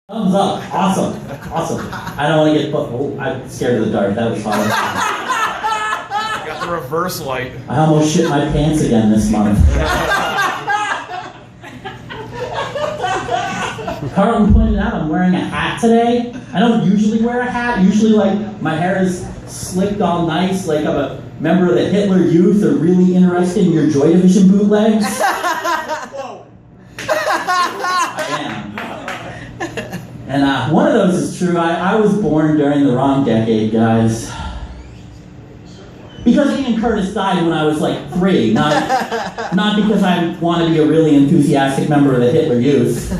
Thumbs up. Awesome. Awesome. I don't want to get... Oh, I'm scared of the dark. That was fun. Got the reverse light. I almost shit my pants again this month. Carlton pointed out I'm wearing a hat today. I don't usually wear a hat. Usually, like, my hair is slicked all nice, like I'm a member of the Hitler Youth or really interested in your Joy Division bootlegs. Whoa. I am. And one of those is true. I was born during the wrong decade, guys. Because Ian Curtis died when I was like 3, not because I want to be a really enthusiastic member of the Hitler Youth.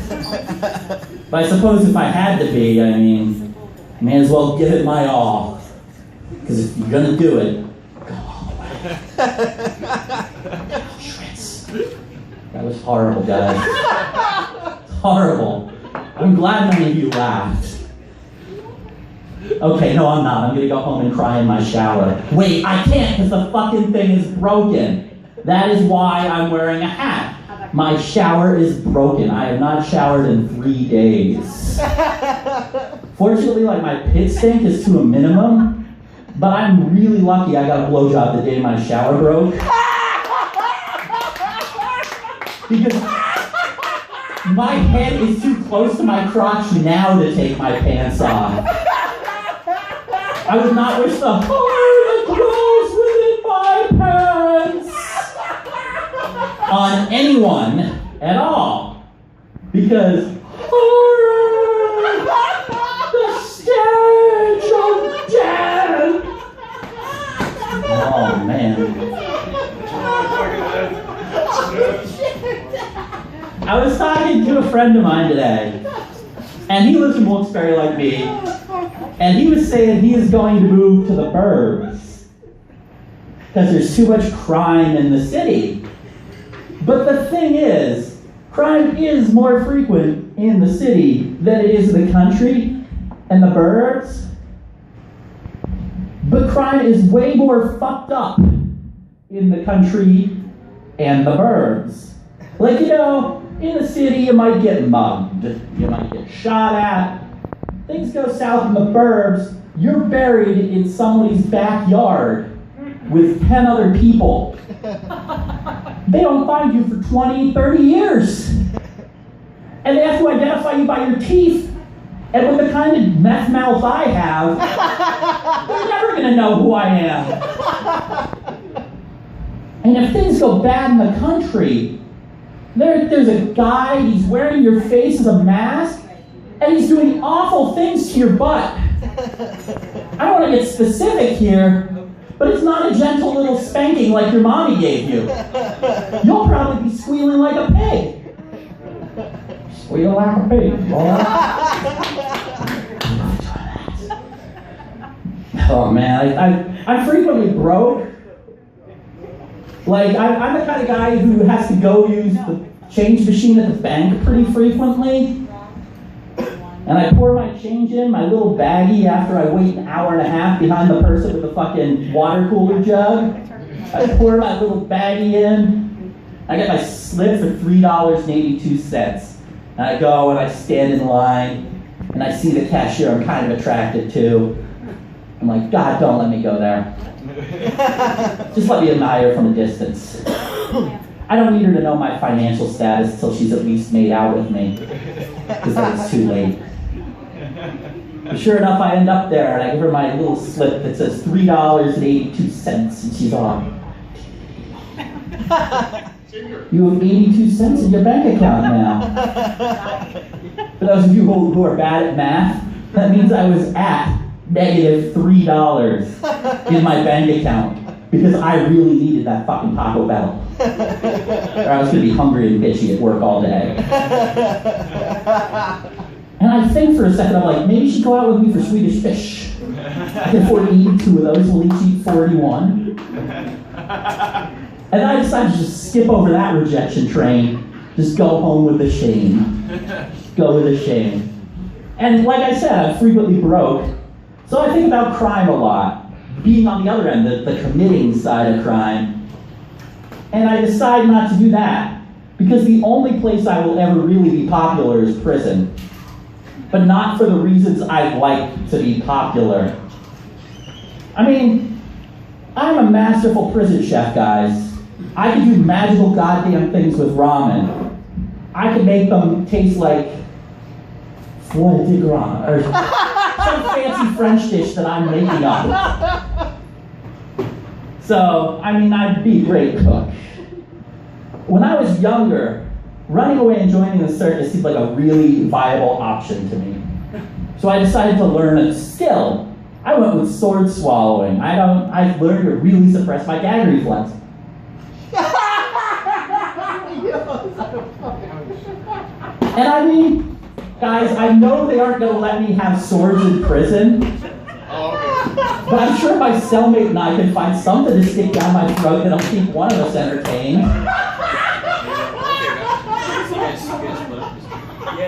But I suppose if I had to be, I mean, I may as well give it my all. Because if you're gonna do it, go all the way. Shreds. That was horrible, guys. Horrible. I'm glad none of you laughed. Okay, no, I'm not. I'm gonna go home and cry in my shower. Wait, I can't because the fucking thing is broken. That is why I'm wearing a hat. My shower is broken. I have not showered in 3 days. Fortunately, like, my pit stink is to a minimum, but I'm really lucky I got a blowjob the day my shower broke. Because my head is too close to my crotch now to take my pants off. I would not wish the horror that grows within my pants on anyone at all. Because horror, the stench of death. Oh, man. I was talking to a friend of mine today, and he lives in Wilkes-Barre like me, and he was saying he is going to move to the burbs because there's too much crime in the city. But the thing is, crime is more frequent in the city than it is in the country and the burbs. But crime is way more fucked up in the country and the burbs. Like, you know, in the city you might get mugged, you might get shot at. Things go south in the burbs, you're buried in somebody's backyard with 10 other people. They don't find you for 20, 30 years. And they have to identify you by your teeth. And with the kind of meth mouth I have, they're never going to know who I am. And if things go bad in the country, there's a guy, he's wearing your face as a mask, and he's doing awful things to your butt. I don't want to get specific here, but it's not a gentle little spanking like your mommy gave you. You'll probably be squealing like a pig. Squeal like a pig, boy. Oh man, I'm frequently broke. Like, I'm the kind of guy who has to go use the change machine at the bank pretty frequently. And I pour my change in my little baggie after I wait an hour and a half behind the person with the fucking water cooler jug. I pour my little baggie in. I get my slip for $3.82. And I go and I stand in line. And I see the cashier I'm kind of attracted to. I'm like, God, don't let me go there. Just let me admire her from a distance. I don't need her to know my financial status until she's at least made out with me. Because then it's too late. But sure enough, I end up there and I give her my little slip that says $3.82, and she's on. You have 82 cents in your bank account now. For those of you who are bad at math, that means I was at negative $3 in my bank account because I really needed that fucking Taco Bell. Or I was going to be hungry and bitchy at work all day. And I think for a second, I'm like, maybe she'd go out with me for Swedish fish. I can afford to eat 2 of those, we'll each eat 41. And I decided to just skip over that rejection train. Just go home with the shame. Go with the shame. And like I said, I'm frequently broke. So I think about crime a lot. Being on the other end, the committing side of crime. And I decide not to do that. Because the only place I will ever really be popular is prison. but not for the reasons I'd like to be popular. I mean, I'm a masterful prison chef, guys. I can do magical goddamn things with ramen. I can make them taste like foie de gras, or some fancy French dish that I'm making up. So, I mean, I'd be a great cook. When I was younger, running away and joining the circus seemed like a really viable option to me. So I decided to learn a skill. I went with sword swallowing. I learned to really suppress my gag reflex. And I mean, guys, I know they aren't going to let me have swords in prison, but I'm sure my cellmate and I can find something to stick down my throat that'll keep one of us entertained.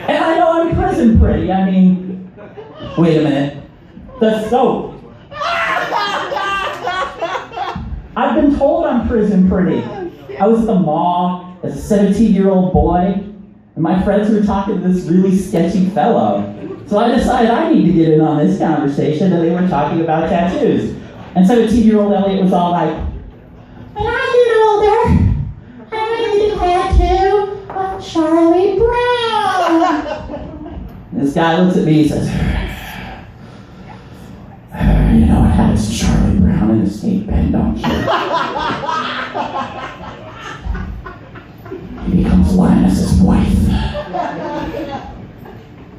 And I know I'm prison pretty. I mean, wait a minute. The soap. I've been told I'm prison pretty. I was at the mall as a 17-year-old boy, and my friends were talking to this really sketchy fellow. So I decided I need to get in on this conversation, and they were talking about tattoos. And 17-year-old Elliot was all like, when I get older, I'm going to get a tattoo of Charlie Brown. And this guy looks at me and says, you know what happens to Charlie Brown in a state pen, don't you? He becomes Linus's wife.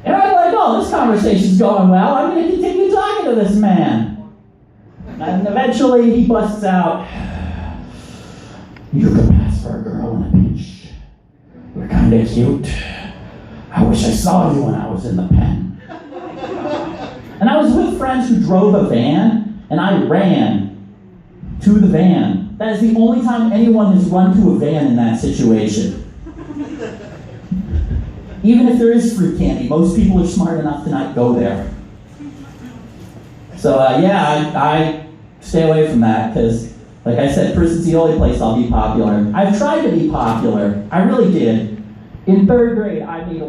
And I'm like, oh, this conversation's going well. I'm going to continue talking to this man. And eventually he busts out, you could pass for a girl in a pinch. You're kind of cute. I wish I saw you when I was in the pen. And I was with friends who drove a van, and I ran to the van. That is the only time anyone has run to a van in that situation. Even if there is fruit candy, most people are smart enough to not go there. So yeah, I stay away from that, because like I said, prison's the only place I'll be popular. I've tried to be popular. I really did. In 3rd grade, I made a